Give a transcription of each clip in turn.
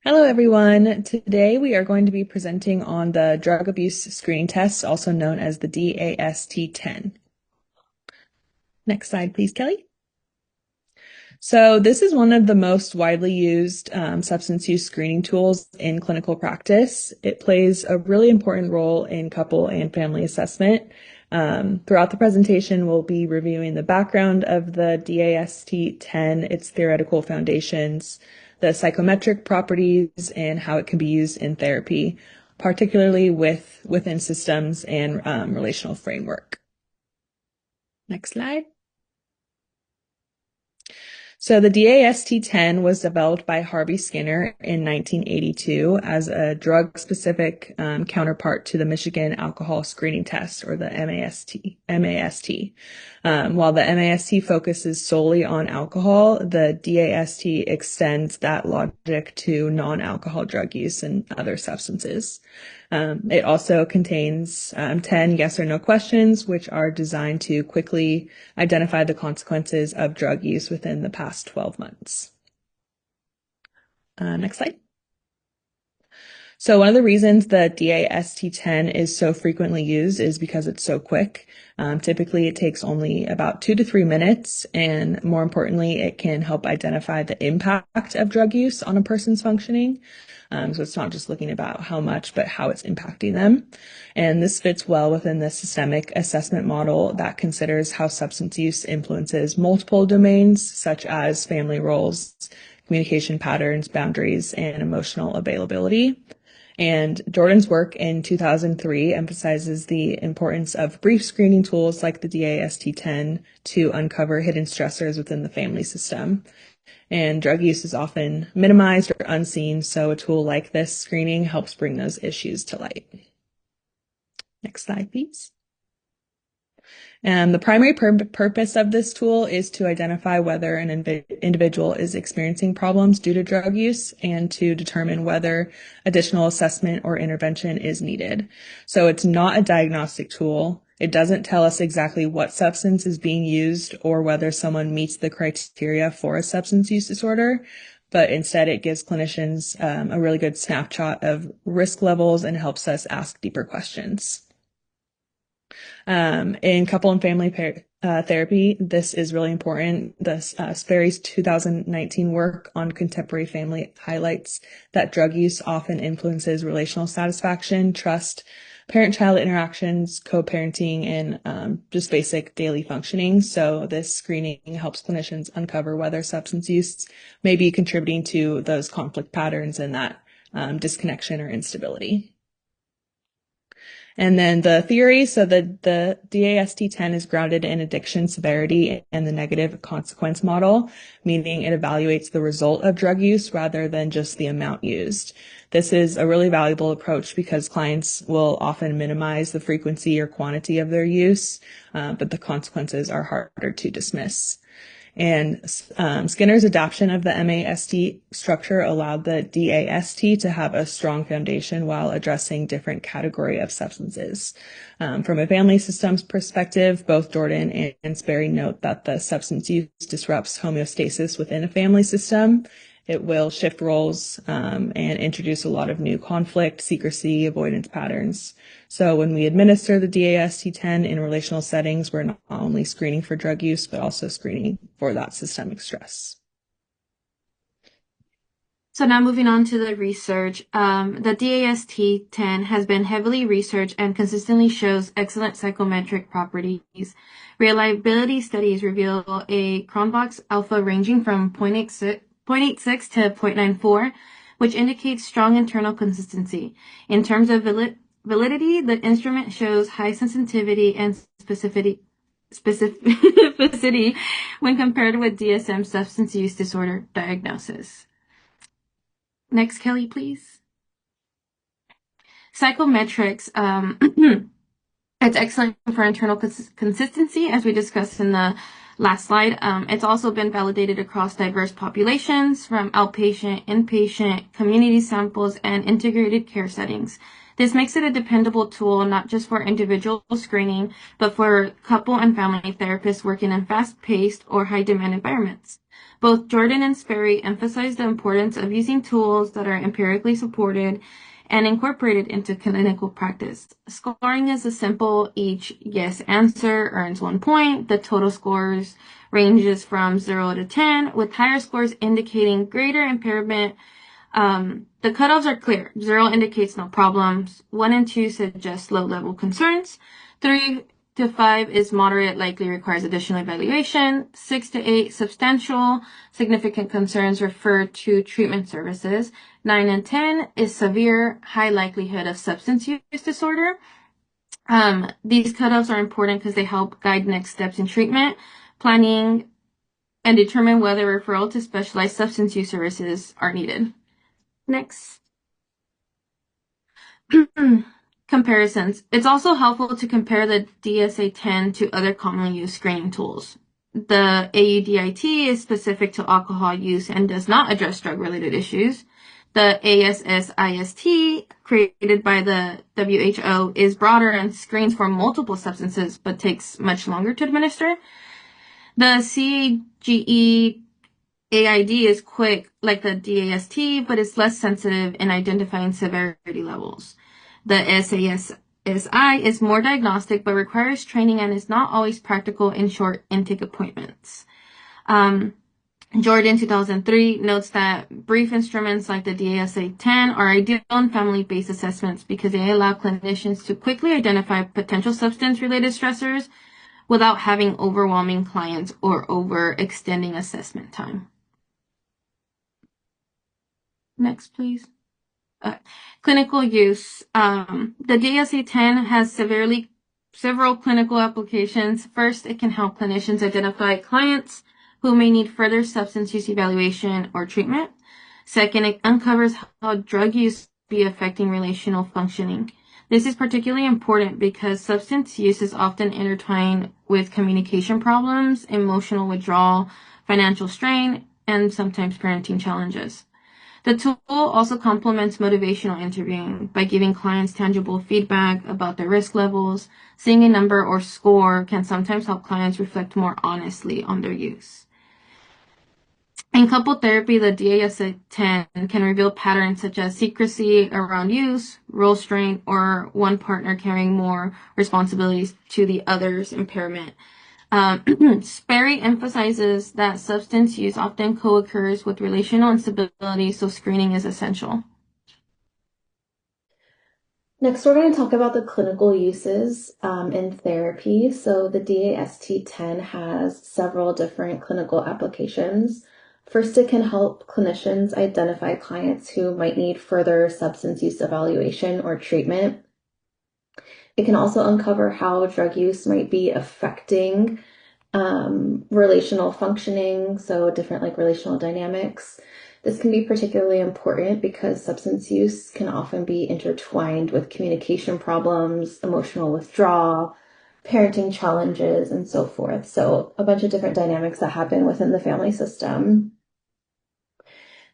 Hello, everyone. Today we are going to be presenting on the drug abuse screening test, also known as the DAST-10. Next slide, please, Kelly. So this is one of the most widely used substance use screening tools in clinical practice. It plays a really important role in couple and family assessment. Throughout the presentation, we'll be reviewing the background of the DAST-10, its theoretical foundations, the psychometric properties, and how it can be used in therapy, particularly within systems and relational framework. Next slide. So the DAST-10 was developed by Harvey Skinner in 1982 as a drug-specific counterpart to the Michigan Alcohol Screening Test, or the MAST. While the MAST focuses solely on alcohol, the DAST extends that logic to non-alcohol drug use and other substances. It also contains 10 yes or no questions, which are designed to quickly identify the consequences of drug use within the past 12 months. Next slide. So one of the reasons the DAST-10 is so frequently used is because it's so quick. Typically, it takes only about 2 to 3 minutes, and more importantly, it can help identify the impact of drug use on a person's functioning. So it's not just looking about how much, but how it's impacting them. And this fits well within the systemic assessment model that considers how substance use influences multiple domains, such as family roles, communication patterns, boundaries, and emotional availability. And Jordan's work in 2003 emphasizes the importance of brief screening tools like the DAST-10 to uncover hidden stressors within the family system. And drug use is often minimized or unseen, so a tool like this screening helps bring those issues to light. Next slide, please. The primary purpose of this tool is to identify whether an individual is experiencing problems due to drug use and to determine whether additional assessment or intervention is needed. So it's not a diagnostic tool. It doesn't tell us exactly what substance is being used or whether someone meets the criteria for a substance use disorder, but instead it gives clinicians a really good snapshot of risk levels and helps us ask deeper questions. In couple and family therapy, this is really important. Sperry's 2019 work on contemporary family highlights that drug use often influences relational satisfaction, trust, parent-child interactions, co-parenting, and just basic daily functioning. So this screening helps clinicians uncover whether substance use may be contributing to those conflict patterns and that disconnection or instability. And then the theory, so the DAST-10 is grounded in addiction severity and the negative consequence model, meaning it evaluates the result of drug use rather than just the amount used. This is a really valuable approach because clients will often minimize the frequency or quantity of their use, but the consequences are harder to dismiss. And Skinner's adoption of the MAST structure allowed the DAST to have a strong foundation while addressing different category of substances. From a family systems perspective, both Jordan and Sperry note that the substance use disrupts homeostasis within a family system. It will shift roles and introduce a lot of new conflict, secrecy, avoidance patterns. So when we administer the DAST-10 in relational settings, we're not only screening for drug use, but also screening for that systemic stress. So now moving on to the research, the DAST-10 has been heavily researched and consistently shows excellent psychometric properties. Reliability studies reveal a Cronbach's alpha ranging from 0.86 to 0.94, which indicates strong internal consistency. In terms of validity, the instrument shows high sensitivity and specificity when compared with DSM substance use disorder diagnosis. Next, Kelly, please. Psychometrics, it's excellent for internal consistency, as we discussed in the last slide. It's also been validated across diverse populations, from outpatient, inpatient, community samples, and integrated care settings. This makes it a dependable tool not just for individual screening, but for couple and family therapists working in fast-paced or high-demand environments. Both Jordan and Sperry emphasize the importance of using tools that are empirically supported and incorporated into clinical practice. Scoring is a simple each yes answer earns 1 point. The total scores ranges from 0 to 10, with higher scores indicating greater impairment. The cutoffs are clear. 0 indicates no problems. 1 and 2 suggest low-level concerns. 3 to 5 is moderate, likely requires additional evaluation. 6 to 8, substantial, significant concerns refer to treatment services. 9 and 10 is severe, high likelihood of substance use disorder. These cutoffs are important because they help guide next steps in treatment, planning, and determine whether referral to specialized substance use services are needed. Next. Comparisons. It's also helpful to compare the DSA-10 to other commonly used screening tools. The AUDIT is specific to alcohol use and does not address drug-related issues. The ASSIST, created by the WHO, is broader and screens for multiple substances but takes much longer to administer. The CAGE AID is quick, like the DAST, but it's less sensitive in identifying severity levels. The SASSI is more diagnostic, but requires training and is not always practical in short intake appointments. Jordan 2003 notes that brief instruments like the DAST-10 are ideal in family-based assessments because they allow clinicians to quickly identify potential substance-related stressors without having overwhelming clients or overextending assessment time. Next, please. Clinical use. The DSA-10 has several clinical applications. First, it can help clinicians identify clients who may need further substance use evaluation or treatment. Second, it uncovers how drug use be affecting relational functioning. This is particularly important because substance use is often intertwined with communication problems, emotional withdrawal, financial strain, and sometimes parenting challenges. The tool also complements motivational interviewing by giving clients tangible feedback about their risk levels. Seeing a number or score can sometimes help clients reflect more honestly on their use. In couple therapy, the DAST-10 can reveal patterns such as secrecy around use, role strain, or one partner carrying more responsibilities to the other's impairment. Sperry emphasizes that substance use often co-occurs with relational instability, so screening is essential. Next, we're going to talk about the clinical uses in therapy. So the DAST-10 has several different clinical applications. First, it can help clinicians identify clients who might need further substance use evaluation or treatment. It can also uncover how drug use might be affecting relational functioning, so different like relational dynamics. This can be particularly important because substance use can often be intertwined with communication problems, emotional withdrawal, parenting challenges, and so forth. So a bunch of different dynamics that happen within the family system.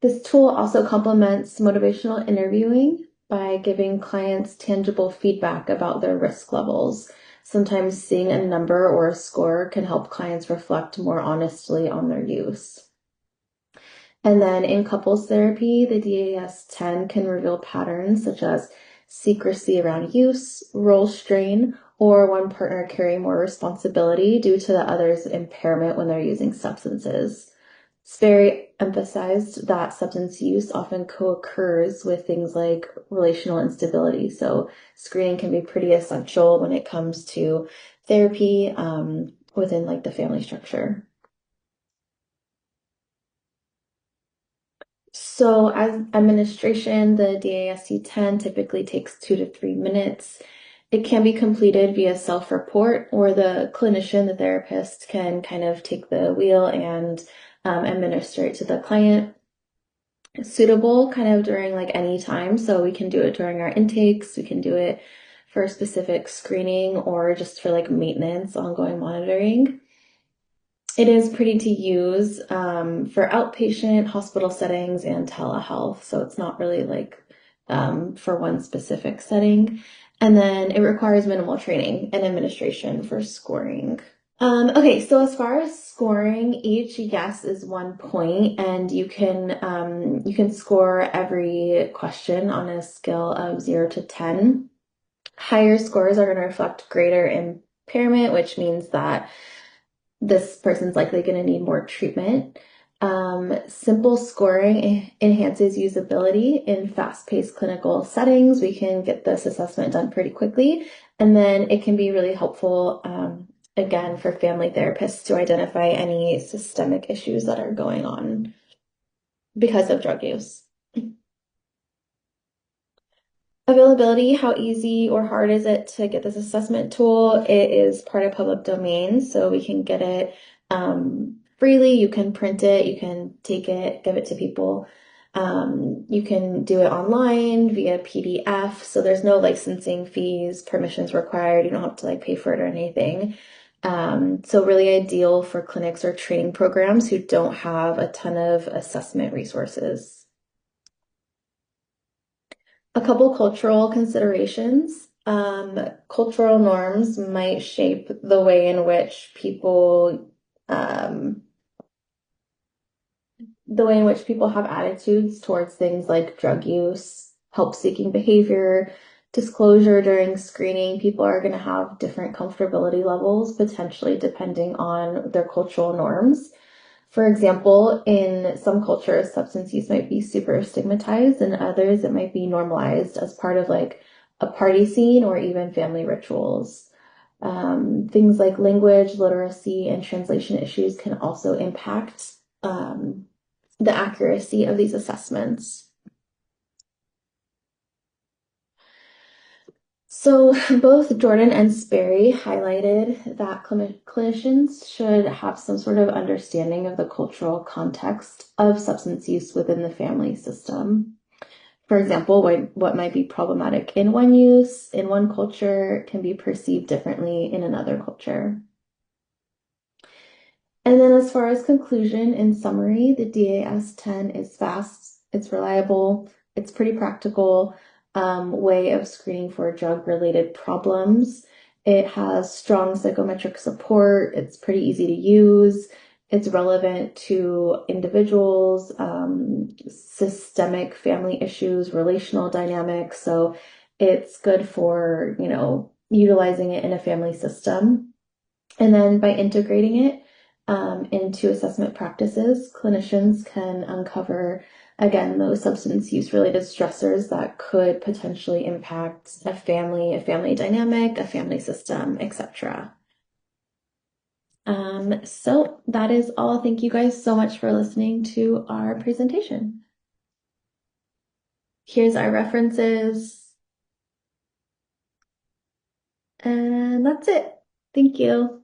This tool also complements motivational interviewing by giving clients tangible feedback about their risk levels. Sometimes seeing a number or a score can help clients reflect more honestly on their use. And then in couples therapy, the DAST-10 can reveal patterns such as secrecy around use, role strain, or one partner carrying more responsibility due to the other's impairment when they're using substances. Sperry emphasized that substance use often co-occurs with things like relational instability. So screening can be pretty essential when it comes to therapy within like the family structure. So as administration, the DAST-10 typically takes 2 to 3 minutes. It can be completed via self-report, or the clinician, the therapist, can kind of take the wheel and administer it to the client. It's suitable kind of during like any time. So we can do it during our intakes. We can do it for specific screening or just for like maintenance, ongoing monitoring. It is pretty to use for outpatient hospital settings and telehealth. So it's not really like for one specific setting. And then it requires minimal training and administration for scoring. Okay, so as far as scoring, each yes is 1 point, and you can score every question on a scale of 0 to 10. Higher scores are going to reflect greater impairment, which means that this person's likely going to need more treatment. Simple scoring enhances usability in fast-paced clinical settings. We can get this assessment done pretty quickly, and then it can be really helpful, again, for family therapists to identify any systemic issues that are going on because of drug use. Availability, how easy or hard is it to get this assessment tool? It is part of public domain, so we can get it freely. You can print it, you can take it, give it to people. You can do it online via PDF, so there's no licensing fees, permissions required. You don't have to like pay for it or anything. So really ideal for clinics or training programs who don't have a ton of assessment resources. A couple cultural considerations. Cultural norms might shape the way in which um, have attitudes towards things like drug use, help-seeking behavior, disclosure during screening. People are going to have different comfortability levels, potentially depending on their cultural norms. For example, in some cultures, substance use might be super stigmatized, and others it might be normalized as part of like a party scene or even family rituals. Things like language, literacy, and translation issues can also impact the accuracy of these assessments. So both Jordan and Sperry highlighted that clinicians should have some sort of understanding of the cultural context of substance use within the family system. For example, what might be problematic in one culture can be perceived differently in another culture. And then as far as conclusion, in summary, the DAST-10 is fast, it's reliable, it's pretty practical way of screening for drug-related problems. It has strong psychometric support, it's pretty easy to use, it's relevant to individuals, systemic family issues, relational dynamics, so it's good for, utilizing it in a family system. And then by integrating it into assessment practices, clinicians can uncover, again, those substance use related stressors that could potentially impact a family dynamic, a family system, etc. So that is all. Thank you guys so much for listening to our presentation. Here's our references. And that's it. Thank you.